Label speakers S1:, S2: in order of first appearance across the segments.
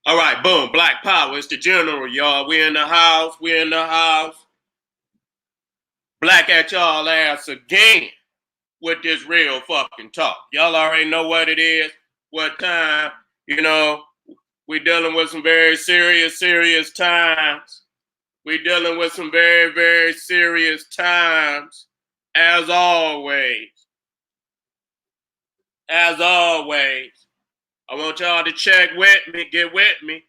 S1: All right, boom, Black Power. It's the general, y'all. We in the house. We in the house. Black at y'all ass again with this real fucking talk. Y'all already know what it is, what time. You know, we dealing with some very serious times. We dealing with some very serious times. As always. As always. I want y'all to check with me, get with me.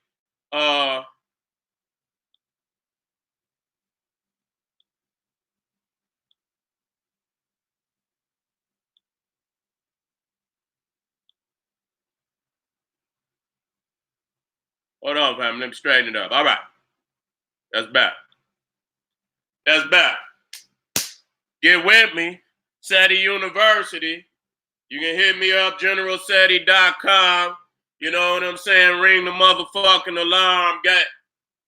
S1: Hold on, fam. Let me straighten it up. All right. That's back. That's back. Get with me. Seti University. You can hit me up, generalseti.com. You know what I'm saying? Ring the motherfucking alarm.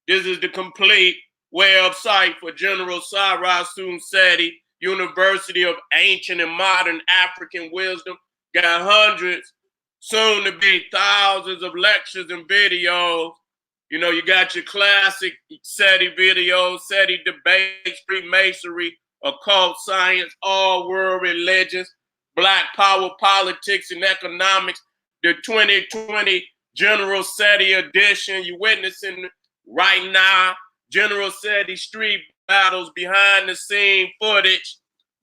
S1: This is the complete website for General Suten Seti, University of Ancient and Modern African Wisdom. Got hundreds, soon to be thousands of lectures and videos. You know, you got your classic Seti videos, Seti debates, Freemasonry, occult science, all world religions, Black power, politics, and economics. The 2020 General Seti edition. You're witnessing right now General Seti street battles, behind the scene footage,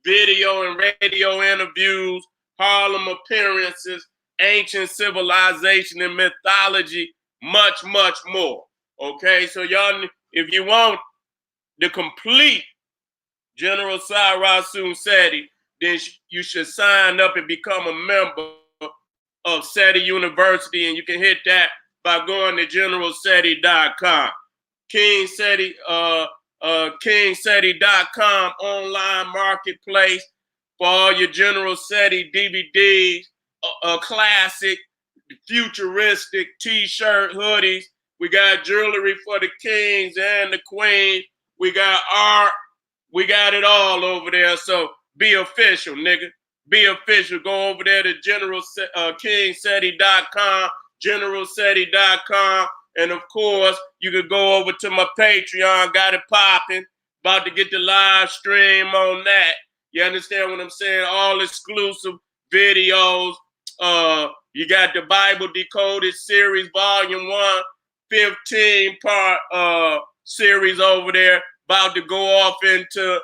S1: video and radio interviews, Harlem appearances, ancient civilization and mythology, much more. Okay, so y'all, if you want the complete General Suten Seti, then you should sign up and become a member of Seti University, and you can hit that by going to generalseti.com. KingSeti.com online marketplace for all your General Seti DVDs, classic, futuristic t-shirt, hoodies. We got jewelry for the kings and the queens. We got art. We got it all over there. So be official, nigga. Be official. Go over there to KingSeti.com, generalseti.com. And of course, you could go over to my Patreon. Got it popping. About to get the live stream on that. You understand what I'm saying? All exclusive videos. You got the Bible Decoded series, volume 1, 15-part series over there. About to go off into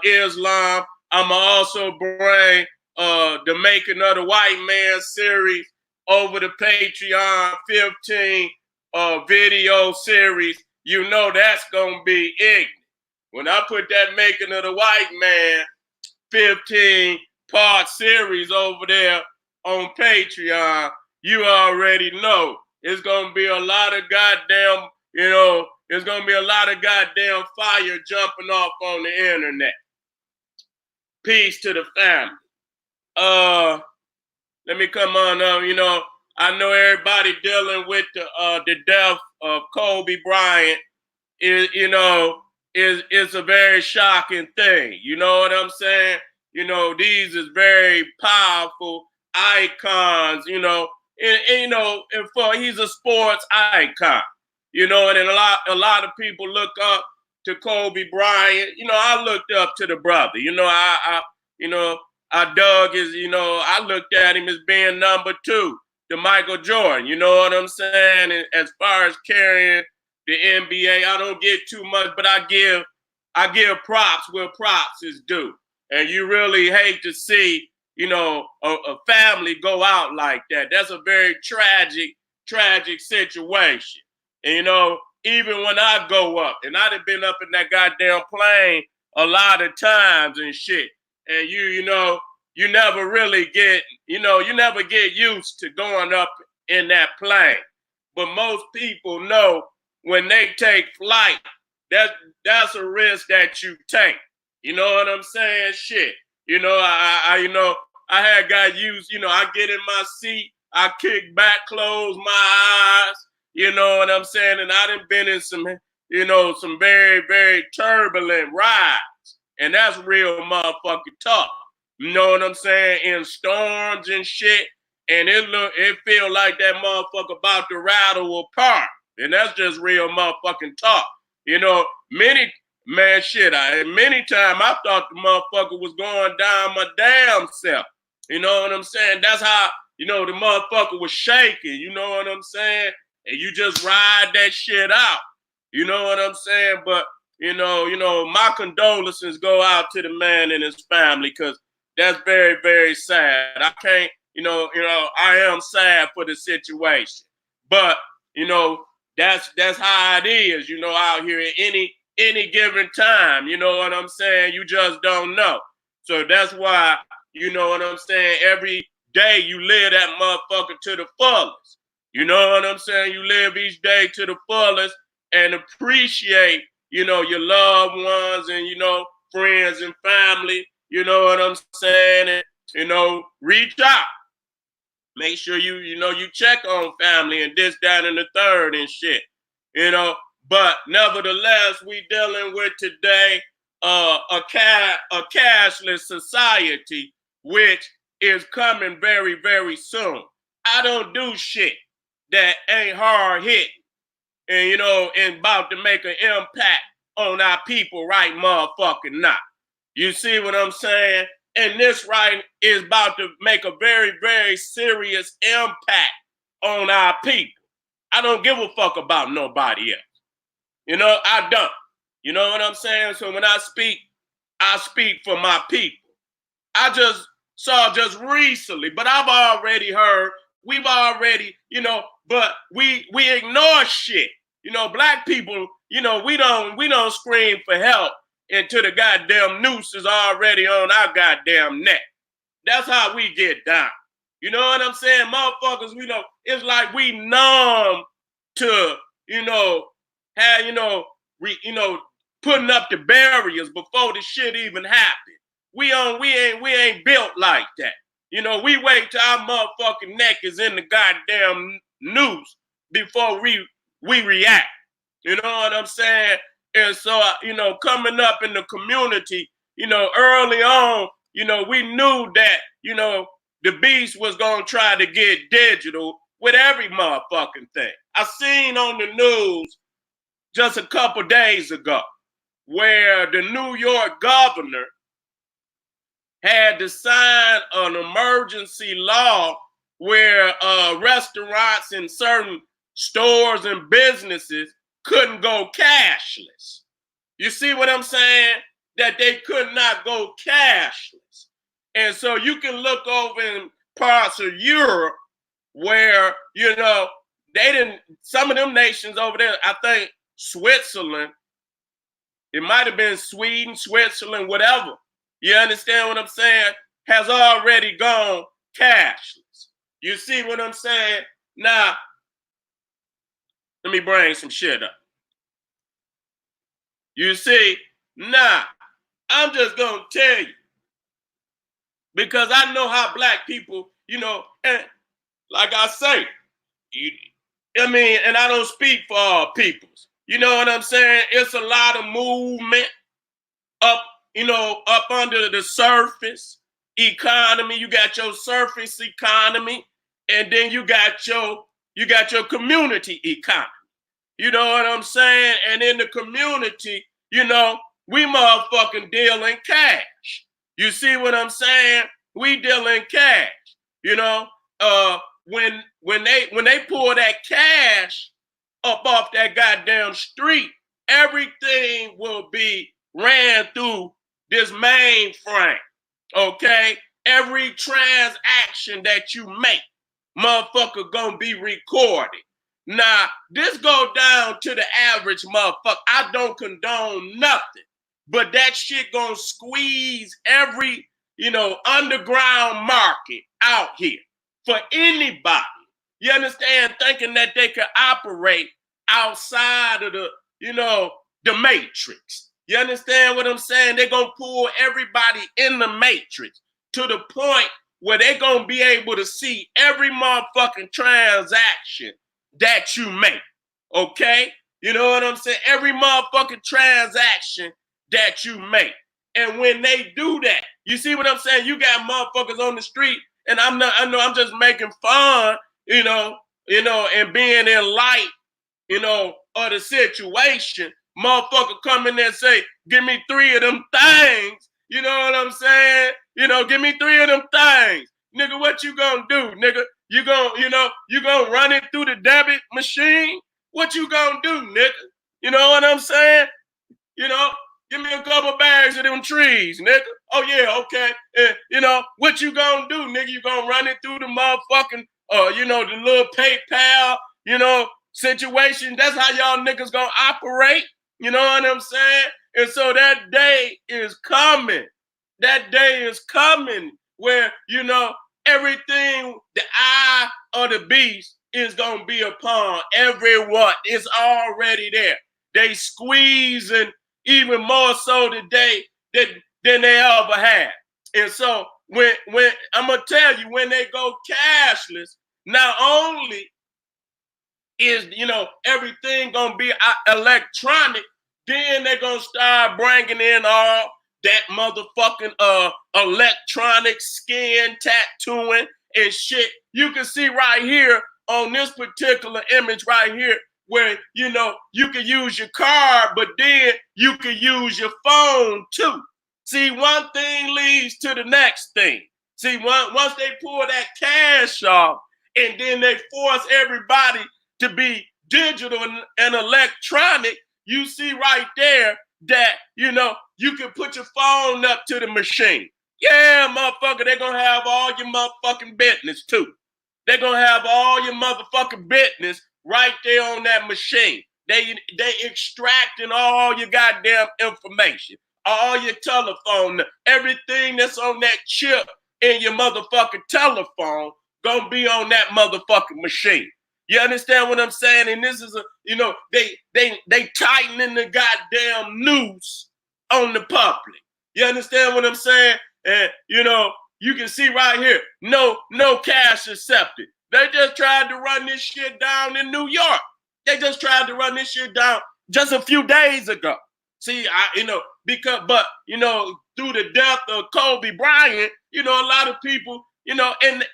S1: Islam. I'ma also bring the Making of the White Man series over the Patreon, 15 video series. You know that's gonna be ignorant. When I put that Making of the White Man 15-part series over there on Patreon, you already know it's gonna be a lot of goddamn, there's gonna be a lot of goddamn fire jumping off on the internet. Peace to the family. Let me come on up. I know everybody dealing with the death of Kobe Bryant. Is a very shocking thing. You know what I'm saying? These is very powerful icons. And for he's a sports icon. And a lot of people look up to Kobe Bryant. I looked up to the brother. I dug his. I looked at him as being number 2 to Michael Jordan. You know what I'm saying? And as far as carrying the NBA, I don't get too much, but I give props where props is due. And you really hate to see, a family go out like that. That's a very tragic situation. And, even when I go up, and I'd have been up in that goddamn plane a lot of times and shit, and you never really get, you never get used to going up in that plane. But most people know when they take flight, that's a risk that you take. You know what I'm saying? Shit. I had got used, I get in my seat, I kick back, close my eyes, you know what I'm saying? And I done been in some very turbulent rides. And that's real motherfucking tough. You know what I'm saying? In storms and shit. and it feel like that motherfucker about to rattle apart. And that's just real motherfucking talk. You know, many times I thought the motherfucker was going down my damn self. You know what I'm saying? That's how, the motherfucker was shaking. You know what I'm saying? And you just ride that shit out. You know what I'm saying? But, my condolences go out to the man and his family, because that's very, very sad. I can't, I am sad for the situation. But, that's how it is, out here at any given time. You know what I'm saying? You just don't know. So that's why, you know what I'm saying, every day you live that motherfucker to the fullest. You know what I'm saying? You live each day to the fullest and appreciate, your loved ones and, friends and family. You know what I'm saying? And, reach out. Make sure you check on family and this, that, and the third and shit. But nevertheless, we dealing with today a cashless society, which is coming very, very soon. I don't do shit that ain't hard hitting and and about to make an impact on our people right motherfucking now. You see what I'm saying? And this right is about to make a very, very serious impact on our people. I don't give a fuck about nobody else. I don't. You know what I'm saying? So when I speak for my people. I just saw just recently, but I've already heard, we've already, but we ignore shit. Black people, we don't scream for help until the goddamn noose is already on our goddamn neck. That's how we get down. You know what I'm saying? Motherfuckers, it's like we numb to, have, putting up the barriers before the shit even happened. We ain't built like that. We wait till our motherfucking neck is in the goddamn noose before we react. You know what I'm saying? And so, coming up in the community, early on, we knew that, the beast was going to try to get digital with every motherfucking thing. I seen on the news just a couple days ago where the New York governor had to sign an emergency law where restaurants and certain stores and businesses couldn't go cashless. You see what I'm saying? That they could not go cashless. And so you can look over in parts of Europe where, some of them nations over there, I think Switzerland, it might have been Sweden, Switzerland, whatever. You understand what I'm saying? Has already gone cashless. You see what I'm saying? Now, let me bring some shit up. You see, now, I'm just going to tell you, because I know how black people, and like I say, and I don't speak for all peoples. You know what I'm saying? It's a lot of movement up under the surface economy. You got your surface economy, and then you got your community economy. You know what I'm saying? And in the community, we motherfucking deal in cash. You see what I'm saying? We deal in cash. When they pull that cash up off that goddamn street, everything will be ran through this mainframe. Okay? Every transaction that you make, motherfucker, gonna be recorded. Now, this go down to the average motherfucker. I don't condone nothing, but that shit gonna squeeze every, underground market out here for anybody. You understand? Thinking that they can operate outside of the matrix. You understand what I'm saying? They're gonna pull everybody in the matrix to the point where they're gonna be able to see every motherfucking transaction that you make. Okay? You know what I'm saying? Every motherfucking transaction that you make. And when they do that, you see what I'm saying? You got motherfuckers on the street And I know I'm just making fun, and being in light, of the situation. Motherfucker come in there and say, give me 3 of them things. You know what I'm saying? Give me 3 of them things. Nigga, what you gonna do, nigga? You gonna run it through the debit machine? What you gonna do, nigga? You know what I'm saying? Give me a couple bags of them trees, nigga. Oh yeah, okay. What you gonna do, nigga? You gonna run it through the motherfucking, the little PayPal, situation. That's how y'all niggas gonna operate. You know what I'm saying? And so that day is coming. That day is coming where, everything, the eye of the beast is gonna be upon everyone. It's already there. They squeezing even more so today than they ever had. And so when I'm gonna tell you, when they go cashless, not only is everything gonna be electronic, then they're gonna start bringing in all that motherfucking electronic skin tattooing and shit. You can see right here on this particular image right here where you can use your card, but then you can use your phone too. See, one thing leads to the next thing. See, once they pull that cash off and then they force everybody to be digital and electronic, you see right there that, you can put your phone up to the machine. Yeah, motherfucker, they're going to have all your motherfucking business too. They're going to have all your motherfucking business right there on that machine. They extracting all your goddamn information, all your telephone, everything that's on that chip in your motherfucking telephone gonna be on that motherfucking machine. You understand what I'm saying? And this is they tightening the goddamn noose on the public. You understand what I'm saying? And you can see right here, no cash accepted. They just tried to run this shit down in New York. They just tried to run this shit down just a few days ago. See, through the death of Kobe Bryant, a lot of people, and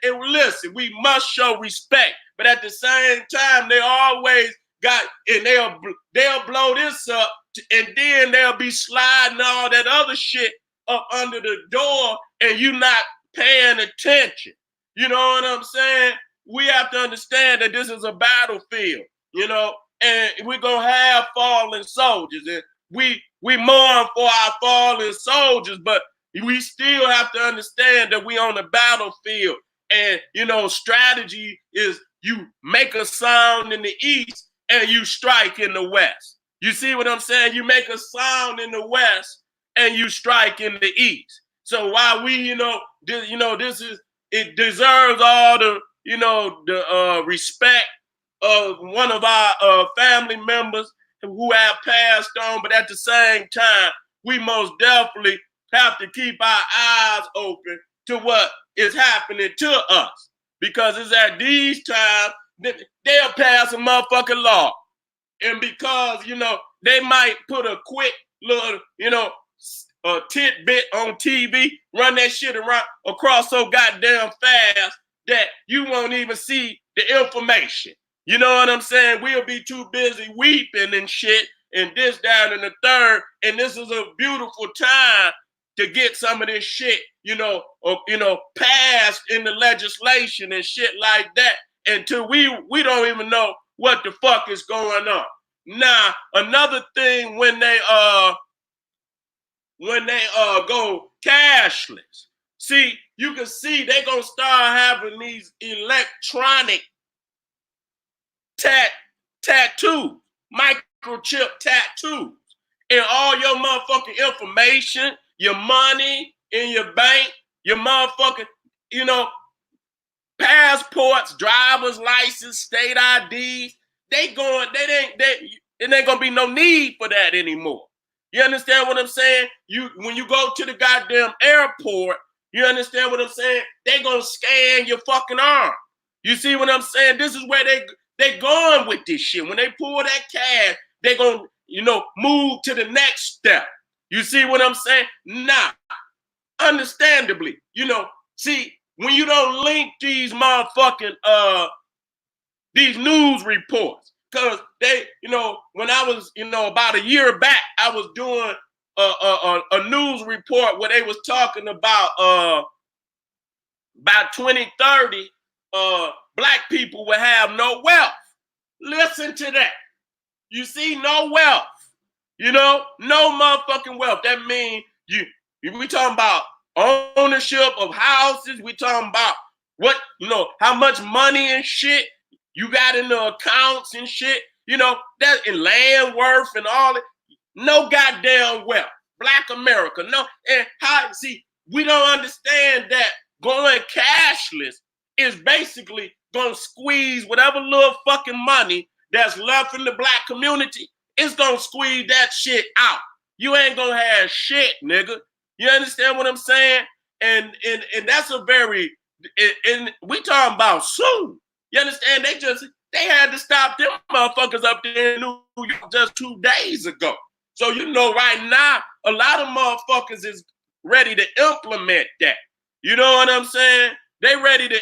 S1: listen, we must show respect, but at the same time, they always got, and they'll blow this up, and then they'll be sliding all that other shit up under the door, and you not paying attention. You know what I'm saying? We have to understand that this is a battlefield, and we're gonna have fallen soldiers, and we mourn for our fallen soldiers, but we still have to understand that we on the battlefield. And strategy is you make a sound in the east and you strike in the west. You see what I'm saying? You make a sound in the west and you strike in the east. So while we, it deserves all the respect of one of our family members who have passed on, but at the same time, we most definitely have to keep our eyes open to what is happening to us, because it's at these times that they'll pass a motherfucking law, and because they might put a quick little tidbit on TV, run that shit around across so goddamn fast that you won't even see the information. You know what I'm saying? We'll be too busy weeping and shit and this, that, and the third. And this is a beautiful time to get some of this shit, passed in the legislation and shit like that, until we don't even know what the fuck is going on. Now, another thing, when they go cashless, see, you can see they're gonna start having these electronic tattoos, microchip tattoos, and all your motherfucking information, your money in your bank, your motherfucking, passports, driver's license, state IDs. It ain't gonna be no need for that anymore. You understand what I'm saying? When you go to the goddamn airport, you understand what I'm saying? They gonna scan your fucking arm. You see what I'm saying? This is where they going with this shit. When they pull that cash, they gonna, move to the next step. You see what I'm saying? Now, understandably, see, when you don't link these motherfucking these news reports. Cause they, when I was, about a year back, I was doing a news report where they was talking about 2030, black people will have no wealth. Listen to that. You see, no wealth. No motherfucking wealth. That means we talking about ownership of houses. We talking about what, how much money and shit you got in the accounts and shit, that in land worth and all it. No goddamn wealth. Black America. No. And we don't understand that going cashless is basically gonna squeeze whatever little fucking money that's left in the black community. It's gonna squeeze that shit out. You ain't gonna have shit, nigga. You understand what I'm saying? And that's a very, and we talking about soon. You understand? They had to stop them motherfuckers up there in New York just 2 days ago. So right now, a lot of motherfuckers is ready to implement that. You know what I'm saying? They ready to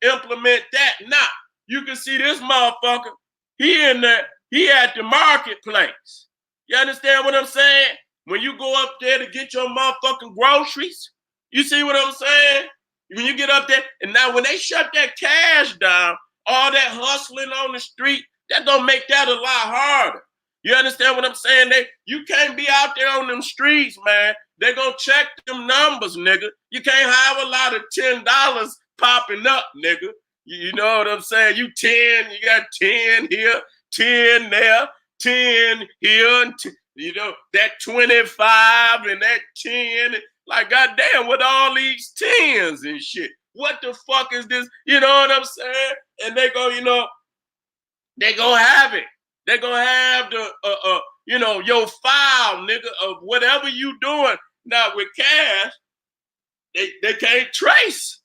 S1: implement that. Now, you can see this motherfucker, he at the marketplace. You understand what I'm saying? When you go up there to get your motherfucking groceries, you see what I'm saying? When you get up there, and now when they shut that cash down, all that hustling on the street, that gonna make that a lot harder. You understand what I'm saying? You can't be out there on them streets, man. They gonna check them numbers, nigga. You can't have a lot of $10 popping up, nigga. You know what I'm saying? You 10, you got 10 here, 10 there, 10 here, and that 25 and that 10. Like, goddamn, with all these 10s and shit. What the fuck is this? You know what I'm saying? And they go, they gonna have it. They gonna have the, your file, nigga, of whatever you doing. Now with cash, they can't trace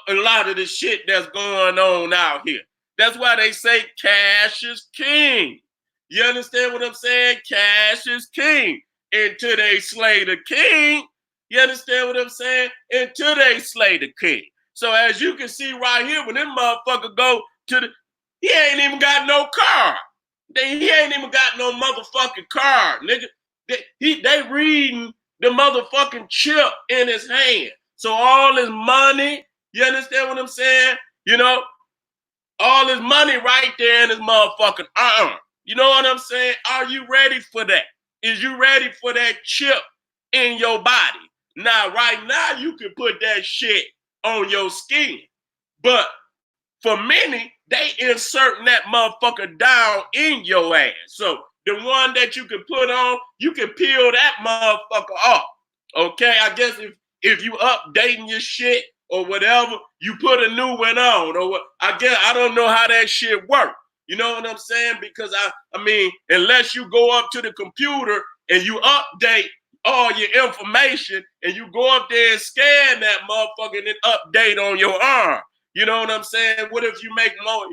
S1: a lot of the shit that's going on out here. That's why they say cash is king. You understand what I'm saying? Cash is king. Until they slay the king, you understand what I'm saying? Until they slay the king. So as you can see right here, when this motherfucker go to he ain't even got no car. He ain't even got no motherfucking car, nigga. They reading the motherfucking chip in his hand. So all his money, you understand what I'm saying? All his money right there in his motherfucking arm. You know what I'm saying? Are you ready for that? Is you ready for that chip in your body? Now, right now, you can put that shit on your skin. But for many, they inserting that motherfucker down in your ass. So the one that you can put on, you can peel that motherfucker off. Okay, I guess if you updating your shit or whatever, you put a new one on. Or what? I don't know how that shit works. You know what I'm saying? Because I mean, unless you go up to the computer and you update all your information and you go up there and scan that motherfucker and then update on your arm. You know what I'm saying? What if you make more,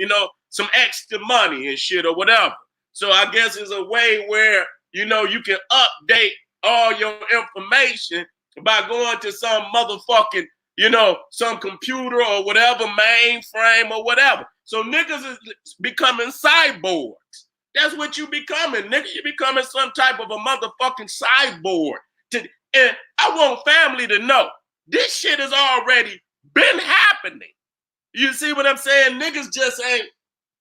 S1: some extra money and shit or whatever? So I guess it's a way where, you can update all your information by going to some motherfucking, some computer or whatever, mainframe or whatever. So niggas is becoming cyborgs. That's what you becoming, nigga. You becoming some type of a motherfucking cyborg. And I want family to know this shit has already been happening. You see what I'm saying? Niggas just ain't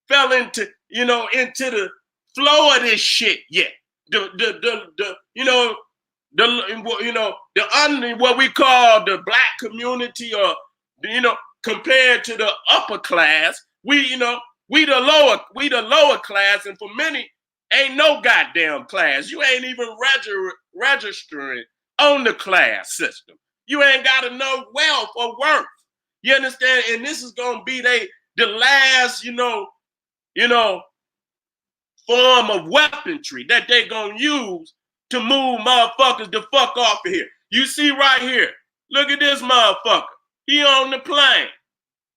S1: fell into, into the flow of this shit yet. What we call the black community, or compared to the upper class, we the lower class, and for many, ain't no goddamn class. You ain't even registering on the class system. You ain't got enough wealth or worth. You understand? And this is gonna be the last, form of weaponry that they gonna use to move motherfuckers the fuck off of here. You see right here. Look at this motherfucker. He on the plane.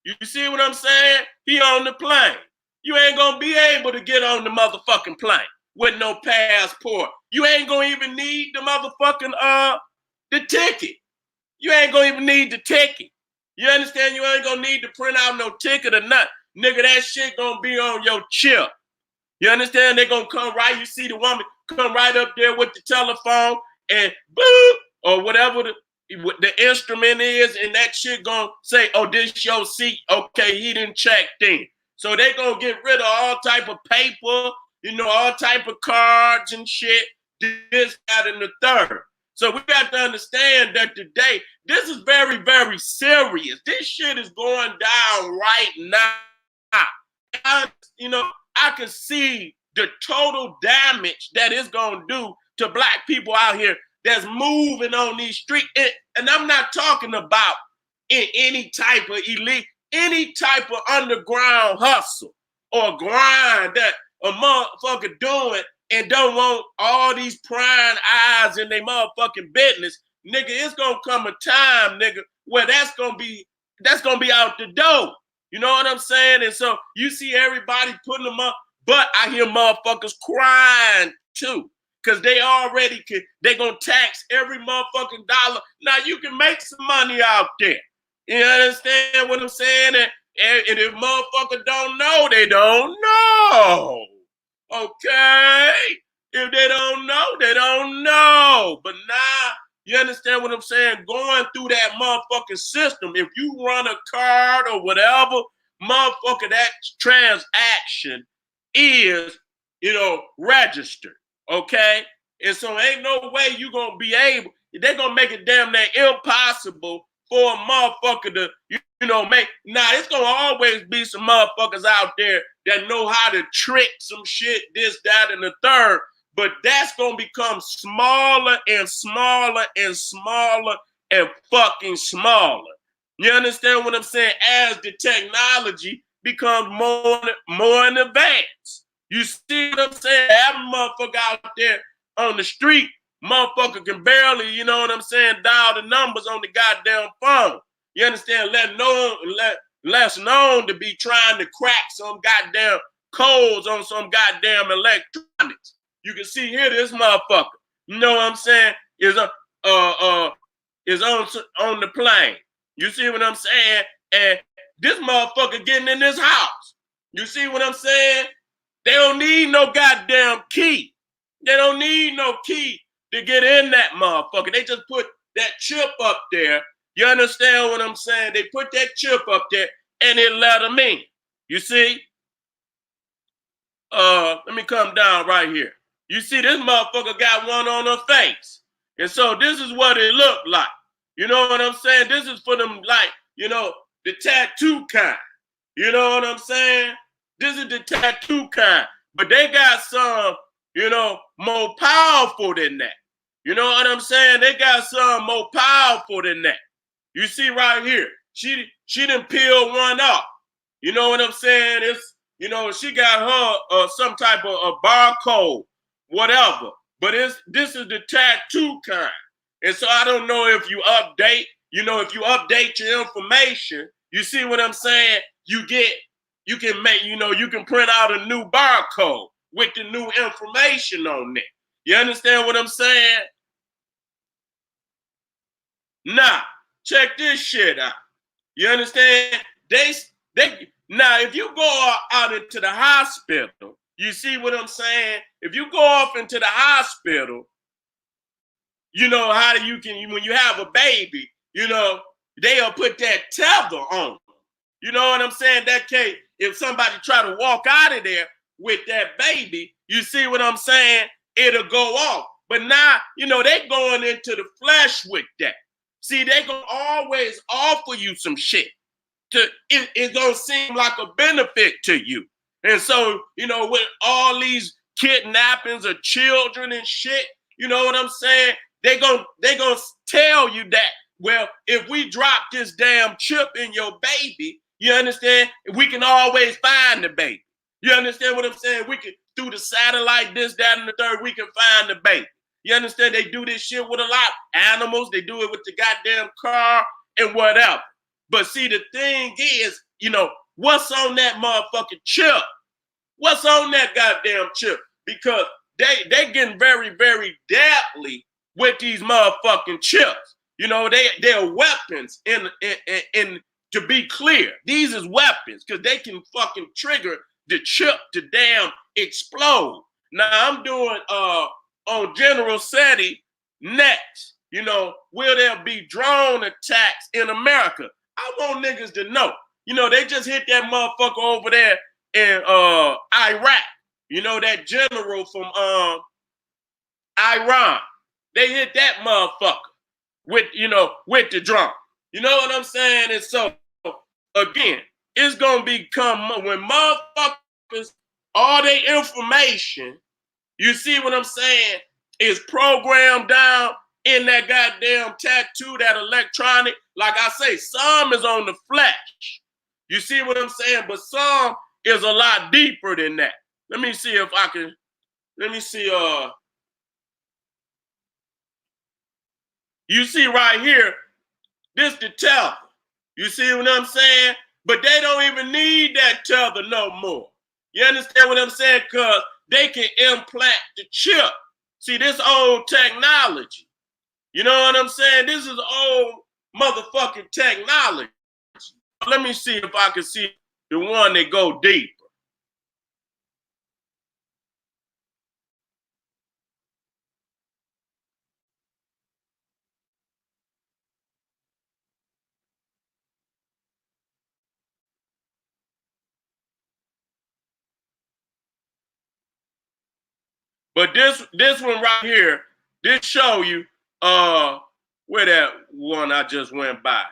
S1: You see what I'm saying? He on the plane. You ain't gonna be able to get on the motherfucking plane with no passport. You ain't gonna even need the motherfucking the ticket. You ain't gonna even need the ticket. You understand? You ain't gonna need to print out no ticket or nothing. Nigga, that shit gonna be on your chip. You understand? They gonna come right. You see the woman come right up there with the telephone and boop, or whatever the instrument is, and that shit gonna say, oh, this your seat. Okay, he didn't check in. So they gonna get rid of all type of paper, all type of cards and shit, this, that, and the third. So we got to understand that today, this is very, very serious. This shit is going down right now. I can see the total damage that it's going to do to black people out here that's moving on these streets. And I'm not talking about in any type of elite, any type of underground hustle or grind that a motherfucker doing and don't want all these prying eyes in their motherfucking business. Nigga, it's gonna come a time, nigga, where that's gonna be out the door. You know what I'm saying? And so you see everybody putting them up, but I hear motherfuckers crying too. Cause they gonna tax every motherfucking dollar. Now you can make some money out there. You understand what I'm saying? And if motherfuckers don't know, they don't know. Okay? If they don't know, they don't know. But now, you understand what I'm saying? Going through that motherfucking system, if you run a card or whatever, motherfucker, that transaction is, registered. Okay? And so ain't no way you gonna be able, they're gonna make it damn near impossible for a motherfucker to, make. Now, it's gonna always be some motherfuckers out there that know how to trick some shit, this, that, and the third. But that's gonna become smaller and smaller and smaller and fucking smaller. You understand what I'm saying? As the technology becomes more in advance. You see what I'm saying? Having a motherfucker out there on the street, motherfucker can barely, dial the numbers on the goddamn phone. You understand? Less known to be trying to crack some goddamn codes on some goddamn electronics. You can see here this motherfucker. You know what I'm saying? Is on the plane. You see what I'm saying? And this motherfucker getting in this house. You see what I'm saying? They don't need no goddamn key. They don't need no key to get in that motherfucker. They just put that chip up there. You understand what I'm saying? They put that chip up there and it let them in. You see? Let me come down right here. You see this motherfucker got one on her face. And so this is what it looked like. You know what I'm saying? This is for them, like, the tattoo kind. You know what I'm saying? This is the tattoo kind. But they got some, more powerful than that. You know what I'm saying? They got some more powerful than that. You see right here, she done peeled one off. You know what I'm saying? It's, she got her some type of a barcode, whatever. But this is the tattoo kind. And so I don't know if you update, if you update your information, you see what I'm saying? You can make, you can print out a new barcode with the new information on it. You understand what I'm saying? Now, check this shit out. You understand? Now, if you go out into the hospital, you see what I'm saying? If you go off into the hospital, you know how you can, when you have a baby, they'll put that tether on. You know what I'm saying? That case, if somebody try to walk out of there with that baby, you see what I'm saying? It'll go off. But now, they going into the flesh with that. See, they gonna always offer you some shit. It's gonna seem like a benefit to you. And so, with all these kidnappings of children and shit, you know what I'm saying? They gonna tell you that, well, if we drop this damn chip in your baby, you understand? We can always find the baby. You understand what I'm saying? We can, through the satellite, this, that, and the third, we can find the baby. You understand? They do this shit with a lot of animals. They do it with the goddamn car and whatever. But see, the thing is, what's on that motherfucking chip? What's on that goddamn chip? Because they getting very, very deadly with these motherfucking chips. You know, they're weapons. In to be clear, these is weapons because they can fucking trigger the chip to damn explode. Now I'm doing on General Seti next. You know, will there be drone attacks in America? I want niggas to know. You know, they just hit that motherfucker over there in Iraq. You know, that general from Iran. They hit that motherfucker with, you know, with the drone. You know what I'm saying? And so, again, it's going to become, when motherfuckers, all their information, you see what I'm saying, is programmed down in that goddamn tattoo, that electronic. Like I say, some is on the flesh. You see what I'm saying? But some is a lot deeper than that. Let me see if I can, let me see, you see right here, this the tether. You see what I'm saying? But they don't even need that tether no more. You understand what I'm saying? Because they can implant the chip. See, this old technology. You know what I'm saying? This is old motherfucking technology. Let me see if I can see the one that go deeper. But this one right here, this show you where that one I just went by.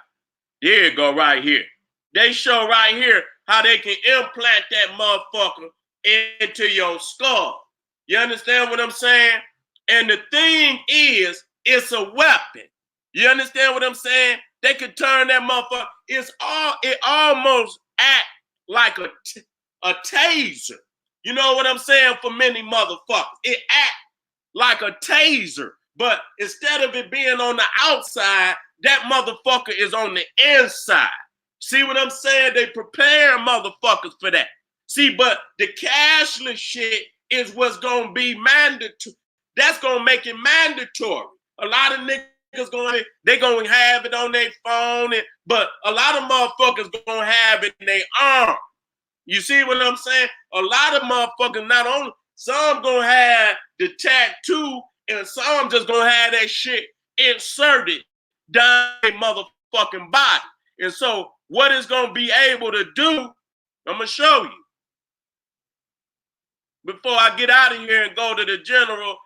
S1: There you go, right here. They show right here how they can implant that motherfucker into your skull. You understand what I'm saying? And the thing is, it's a weapon. You understand what I'm saying? They could turn that motherfucker. It almost act like a taser. You know what I'm saying? For many motherfuckers, it act like a taser. But instead of it being on the outside, that motherfucker is on the inside. See what I'm saying? They prepare motherfuckers for that. See, but the cashless shit is what's going to be mandatory. That's going to make it mandatory. A lot of niggas they going to have it on their phone, but a lot of motherfuckers going to have it in their arm. You see what I'm saying? A lot of motherfuckers, not only, some going to have the tattoo, and some just going to have that shit inserted down their motherfucking body. And so what it's going to be able to do, I'm going to show you. Before I get out of here and go to the general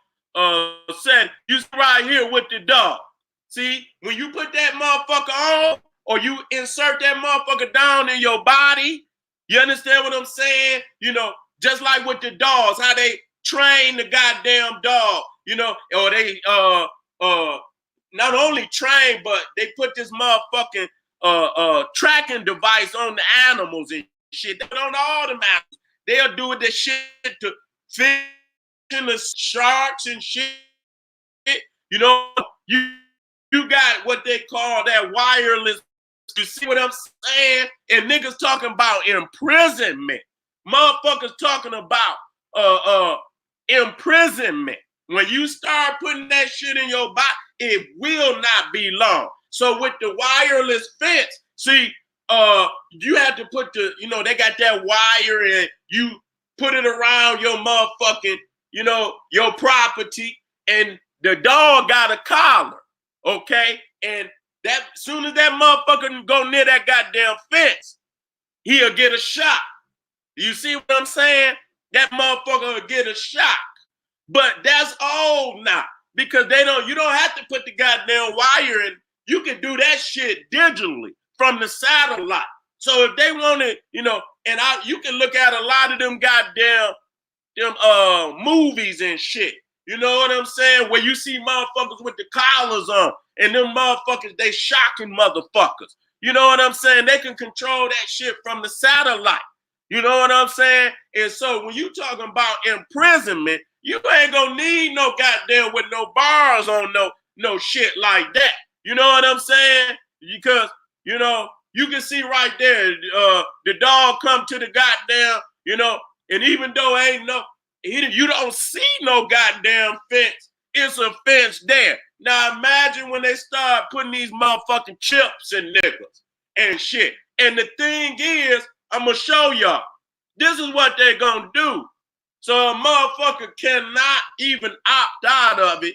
S1: set, you see right here with the dog. See, when you put that motherfucker on, or you insert that motherfucker down in your body, you understand what I'm saying? You know, just like with the dogs, how they train the goddamn dog, you know, or they not only train, but they put this motherfucking tracking device on the animals and shit. They on all the animals. They'll do this shit to fish and the sharks and shit. You know, you got what they call that wireless. You see what I'm saying? And niggas talking about imprisonment. Motherfuckers talking about imprisonment. When you start putting that shit in your body, it will not be long. So with the wireless fence, see, you have to put the, you know, they got that wire and you put it around your motherfucking, you know, your property, and the dog got a collar, okay? And that soon as that motherfucker go near that goddamn fence, he'll get a shock. You see what I'm saying? That motherfucker will get a shock. But that's old now, because you don't have to put the goddamn wire in. You can do that shit digitally from the satellite. So if they want it, you know, and you can look at a lot of them goddamn movies and shit. You know what I'm saying? Where you see motherfuckers with the collars on, and them motherfuckers, they shocking motherfuckers. You know what I'm saying? They can control that shit from the satellite. You know what I'm saying? And so when you talking about imprisonment, you ain't gonna need no goddamn with no bars on no shit like that. You know what I'm saying? Because, you know, you can see right there, the dog come to the goddamn, you know, and even though you don't see no goddamn fence, it's a fence there. Now imagine when they start putting these motherfucking chips in niggas and shit. And the thing is, I'm gonna show y'all. This is what they're gonna do. So a motherfucker cannot even opt out of it.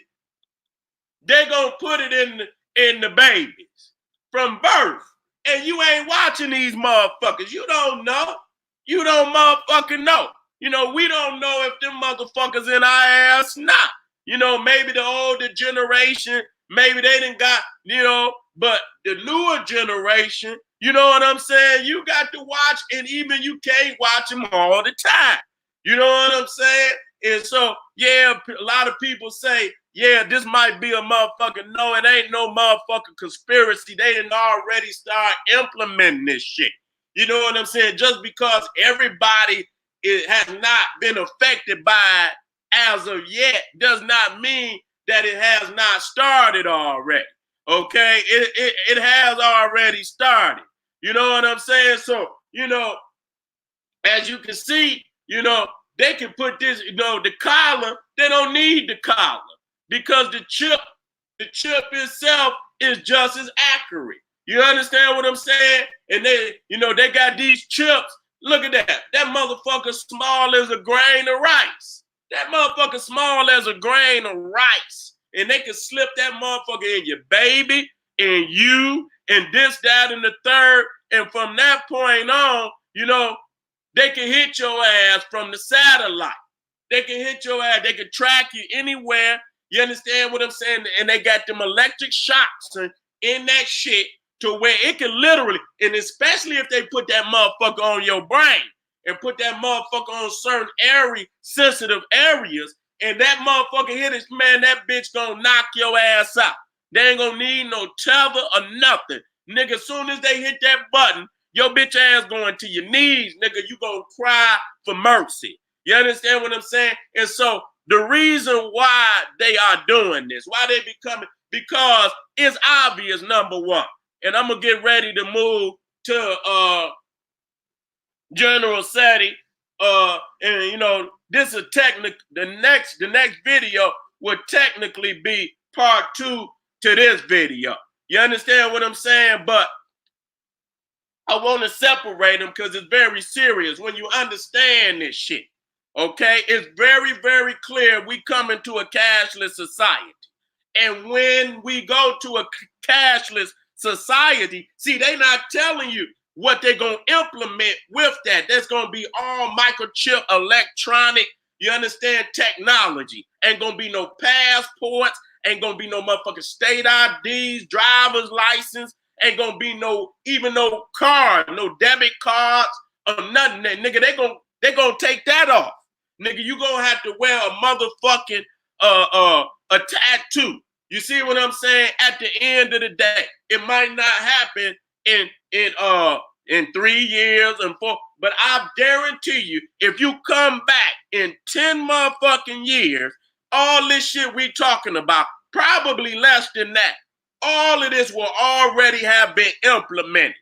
S1: They're gonna put it in the babies from birth. And you ain't watching these motherfuckers. You don't know. You don't motherfucking know. You know, we don't know if them motherfuckers in our ass not. You know, maybe the older generation, maybe they didn't got, you know, but the newer generation, you know what I'm saying? You got to watch, and even you can't watch them all the time. You know what I'm saying? And so, yeah, a lot of people say, yeah, this might be a motherfucking no, it ain't no motherfucking conspiracy. They didn't already start implementing this shit. You know what I'm saying? Just because everybody has not been affected by it as of yet does not mean that it has not started already. Okay? It has already started. You know what I'm saying? So, you know, as you can see, you know, they can put this, you know, the collar, they don't need the collar because the chip itself is just as accurate. You understand what I'm saying? And they, you know, they got these chips. Look at that. That motherfucker small as a grain of rice. That motherfucker small as a grain of rice. And they can slip that motherfucker in your baby, in you, and this, that, and the third. And from that point on, you know, they can hit your ass from the satellite. They can hit your ass. They can track you anywhere. You understand what I'm saying? And they got them electric shocks in that shit to where it can literally, and especially if they put that motherfucker on your brain and put that motherfucker on certain sensitive areas, and that motherfucker hit it, man, that bitch gonna knock your ass out. They ain't gonna need no tether or nothing. Nigga, as soon as they hit that button, your bitch ass going to your knees, nigga. You gonna cry for mercy. You understand what I'm saying? And so the reason why they are doing this, why they becoming, because it's obvious, number one. And I'm gonna get ready to move to General Seti. And you know, this is the next video will technically be part 2 to this video. You understand what I'm saying? But I want to separate them because it's very serious when you understand this shit. Okay? It's very, very clear we come into a cashless society. And when we go to a cashless society, see, they not telling you what they're going to implement with that. There's going to be all microchip electronic, you understand, technology. Ain't going to be no passports, ain't going to be no motherfucking state IDs, driver's license, ain't going to be even no card, no debit cards or nothing. Nigga, they gonna take that off. Nigga, you going to have to wear a motherfucking a tattoo. You see what I'm saying? At the end of the day, it might not happen in 3 years and 4, but I guarantee you, if you come back in 10 motherfucking years, all this shit we talking about, probably less than that, all of this will already have been implemented.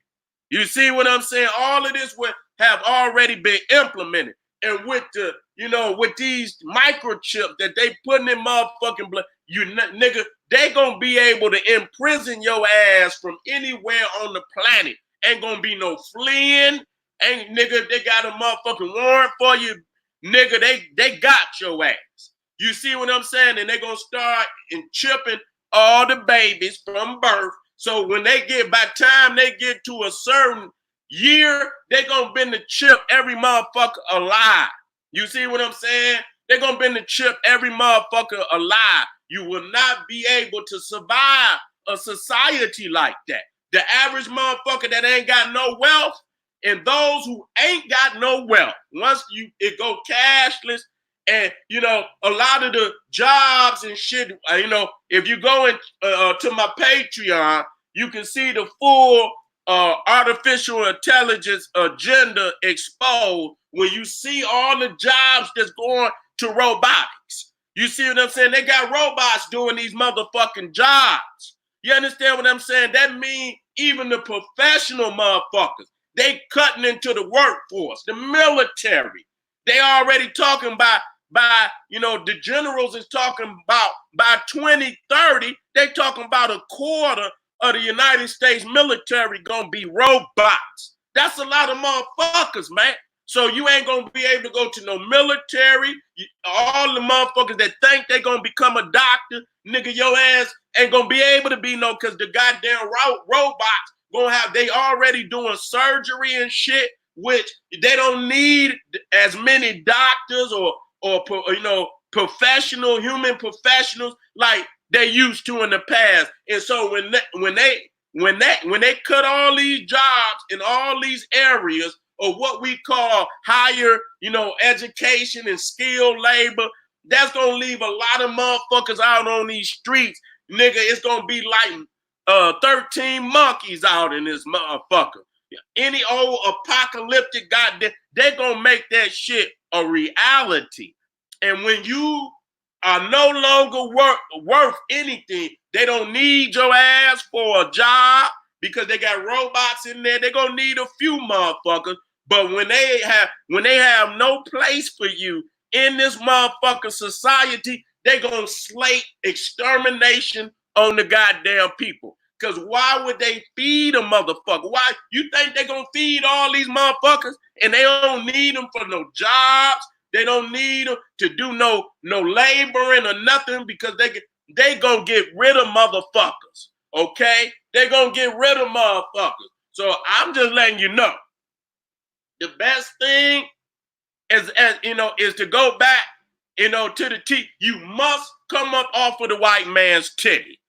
S1: You see what I'm saying? All of this will have already been implemented. And with the, you know, with these microchips that they putting in motherfucking blood, you nigga, they gonna be able to imprison your ass from anywhere on the planet. Ain't gonna be no fleeing. Ain't, nigga, they got a motherfucking warrant for you. Nigga, they got your ass. You see what I'm saying? And they gonna start chipping all the babies from birth. So when by the time they get to a certain year, they gonna bend the chip every motherfucker alive. You see what I'm saying? They gonna bend the chip every motherfucker alive. You will not be able to survive a society like that. The average motherfucker that ain't got no wealth, and those who ain't got no wealth, once it go cashless, and you know, a lot of the jobs and shit, you know, if you go to my Patreon, you can see the full artificial intelligence agenda exposed when you see all the jobs that's going to robotics. You see what I'm saying? They got robots doing these motherfucking jobs. You understand what I'm saying? That means even the professional motherfuckers, they cutting into the workforce, the military. They already talking about the generals is talking about by 2030, they talking about a quarter of the United States military gonna be robots. That's a lot of motherfuckers, man. So you ain't gonna be able to go to no military. All the motherfuckers that think they gonna become a doctor, nigga, your ass ain't gonna be able to be no, cause the goddamn robots gonna have, they already doing surgery and shit, which they don't need as many doctors or human professionals like they used to in the past. And so when they cut all these jobs in all these areas of what we call higher, education and skilled labor, that's gonna leave a lot of motherfuckers out on these streets. Nigga, it's gonna be like 13 monkeys out in this motherfucker. Any old apocalyptic goddamn, they gonna make that shit a reality. And when you are no longer worth anything, they don't need your ass for a job because they got robots in there. They're gonna need a few motherfuckers. But when they have no place for you in this motherfucking society, they gonna slate extermination on the goddamn people. Because why would they feed a motherfucker? Why you think they gonna feed all these motherfuckers and they don't need them for no jobs? They don't need them to do no laboring or nothing, because they gonna get rid of motherfuckers. Okay, they gonna get rid of motherfuckers. So I'm just letting you know, the best thing is to go back, to the T. You must come up off of the white man's titty.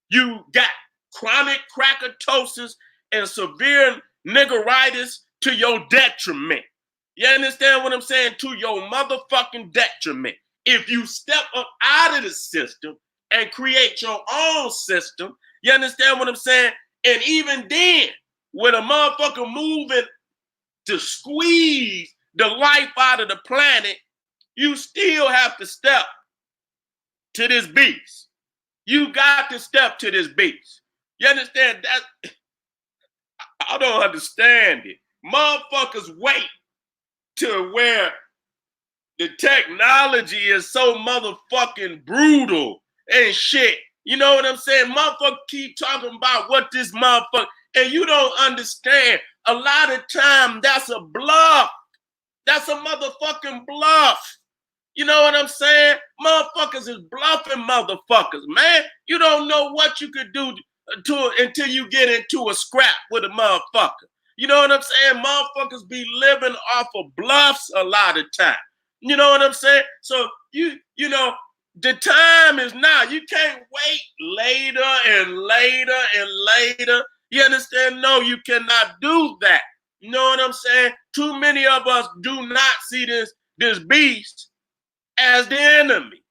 S1: You got chronic crackatosis and severe niggeritis to your detriment. You understand what I'm saying? To your motherfucking detriment. If you step up out of the system and create your own system, you understand what I'm saying? And even then, with a motherfucker moving to squeeze the life out of the planet, you still have to step to this beast. You got to step to this beast. You understand that? I don't understand it. Motherfuckers wait to where the technology is so motherfucking brutal and shit. You know what I'm saying? Motherfuckers keep talking about what this motherfucker, and you don't understand. A lot of time that's a bluff. That's a motherfucking bluff. You know what I'm saying? Motherfuckers is bluffing motherfuckers, man. You don't know what you could do until you get into a scrap with a motherfucker. You know what I'm saying? Motherfuckers be living off of bluffs a lot of time. You know what I'm saying? So the time is now. You can't wait later and later and later. You understand? No, you cannot do that. You know what I'm saying? Too many of us do not see this beast as the enemy.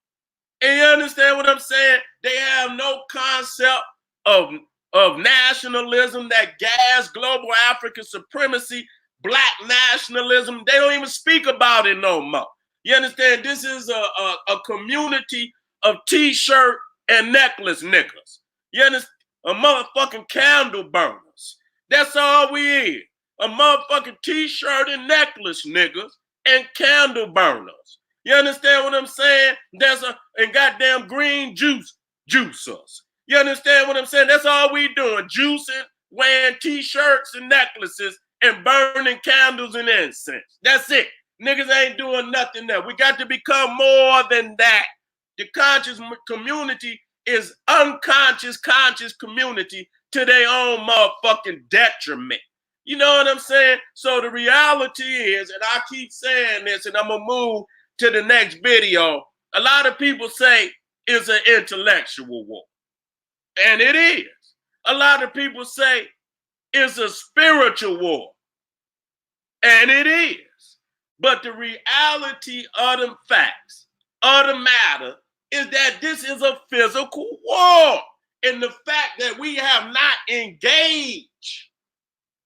S1: And you understand what I'm saying? They have no concept of nationalism, that gas, global African supremacy, black nationalism. They don't even speak about it no more. You understand? This is a community of t-shirt and necklace niggas. You understand? A motherfucking candle burners. That's all we is. A motherfucking t-shirt and necklace niggas and candle burners. You understand what I'm saying? And goddamn green juicers. You understand what I'm saying? That's all we doing. Juicing, wearing t-shirts and necklaces, and burning candles and incense. That's it. Niggas ain't doing nothing there. We got to become more than that. The conscious community is unconscious, conscious community to their own motherfucking detriment. You know what I'm saying? So the reality is, and I keep saying this, and I'm going to move to the next video. A lot of people say it's an intellectual war. And it is. A lot of people say it's a spiritual war. And it is. But the reality of the facts of the matter is that this is a physical war. And the fact that we have not engaged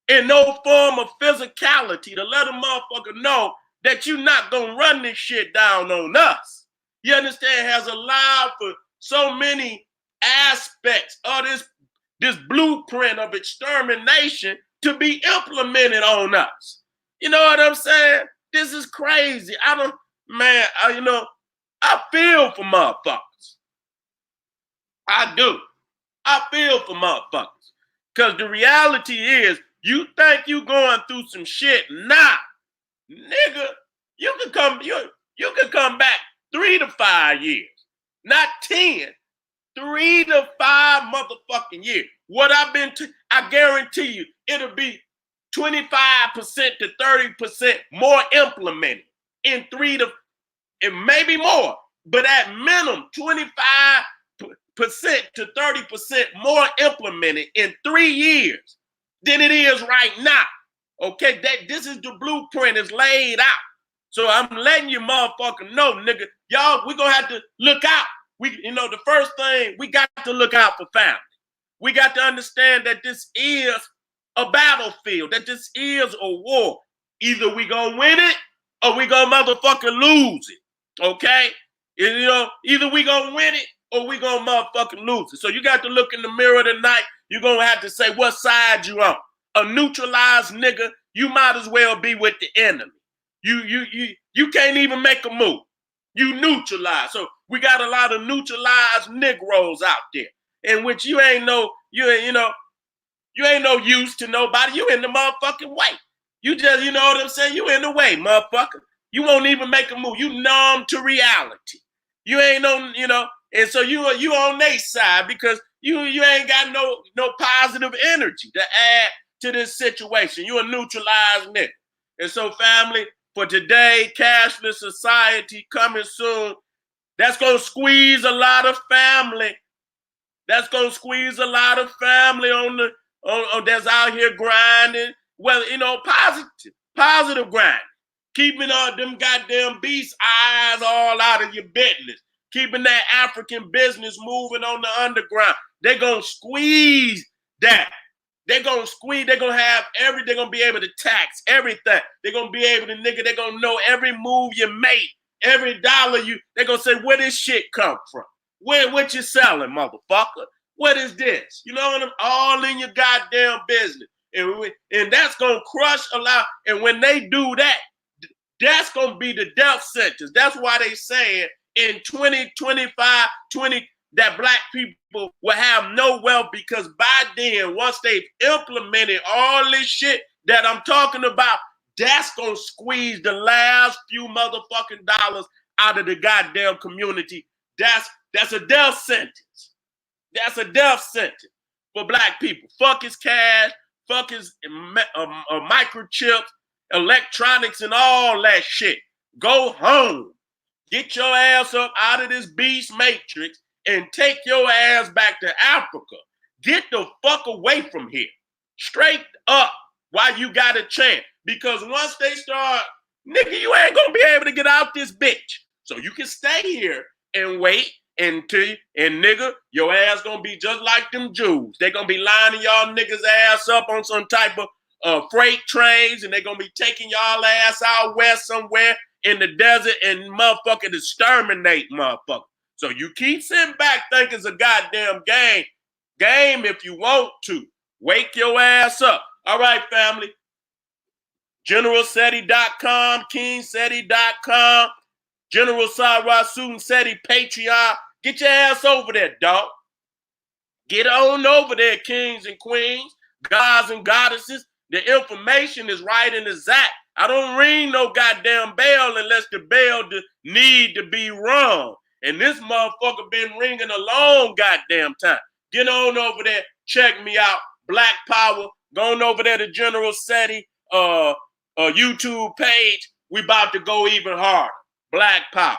S1: in no form of physicality to let a motherfucker know that you're not going to run this shit down on us. You understand? Has allowed for so many aspects of this blueprint of extermination to be implemented on us. You know what I'm saying? This is crazy. I feel for motherfuckers. I do. I feel for motherfuckers. Because the reality is, you think you going through some shit. Nah, nigga, you can come back 3 to 5 years. Not 10. 3 to 5 motherfucking years. What I guarantee you, it'll be 25% to 30% more implemented in 3 to, and maybe more, but at minimum 25% to 30% more implemented in 3 years than it is right now. Okay, this is the blueprint is laid out. So I'm letting you motherfucker know, nigga, y'all, we're gonna have to look out. The first thing, we got to look out for family. We got to understand that this is a battlefield, that this is a war. Either we gonna win it or we gonna motherfucking lose it. Okay? Either we gonna win it or we gonna motherfucking lose it. So you got to look in the mirror tonight. You're gonna have to say what side you on. A neutralized nigga, you might as well be with the enemy. You can't even make a move. You neutralize. So we got a lot of neutralized Negroes out there, in which you ain't no use to nobody. You in the motherfucking way. You just, you know what I'm saying? You in the way, motherfucker. You won't even make a move. You numb to reality. You ain't and so you on their side because you ain't got no positive energy to add to this situation. You a neutralized nigga. And so, family, for today, cashless society coming soon. That's gonna squeeze a lot of family. That's gonna squeeze a lot of family on that's out here grinding. Well, positive grinding. Keeping all them goddamn beast eyes all out of your business. Keeping that African business moving on the underground. They're gonna squeeze that. They're gonna squeeze, they're gonna have they're gonna be able to tax everything. They're gonna be able to, they're gonna know every move you make, every dollar they're gonna say, where this shit come from? What you selling, motherfucker? What is this? You know what I'm all in your goddamn business. And that's gonna crush a lot. And when they do that, that's gonna be the death sentence. That's why they saying in 2025, that black people will have no wealth, because by then, once they've implemented all this shit that I'm talking about, that's gonna squeeze the last few motherfucking dollars out of the goddamn community. That's a death sentence. That's a death sentence for black people. Fuck his cash, fuck his microchips, electronics, and all that shit. Go home. Get your ass up out of this beast matrix and take your ass back to Africa. Get the fuck away from here. Straight up while you got a chance. Because once they start, nigga, you ain't gonna be able to get out this bitch. So you can stay here and wait until, and nigga, your ass gonna be just like them Jews. They gonna be lining y'all niggas ass up on some type of freight trains, and they gonna be taking y'all ass out west somewhere in the desert and motherfucking exterminate motherfucker. So you keep sitting back thinking it's a goddamn game. Game if you want to. Wake your ass up. All right, family. GeneralSeti.com, KingSeti.com, General Sarah Suten Seti Patreon. Get your ass over there, dog. Get on over there, kings and queens, gods and goddesses. The information is right in the zap. I don't ring no goddamn bell unless the bell need to be rung. And this motherfucker been ringing a long goddamn time. Get on over there. Check me out. Black Power. Going over there to General Seti YouTube page. We about to go even harder. Black Power.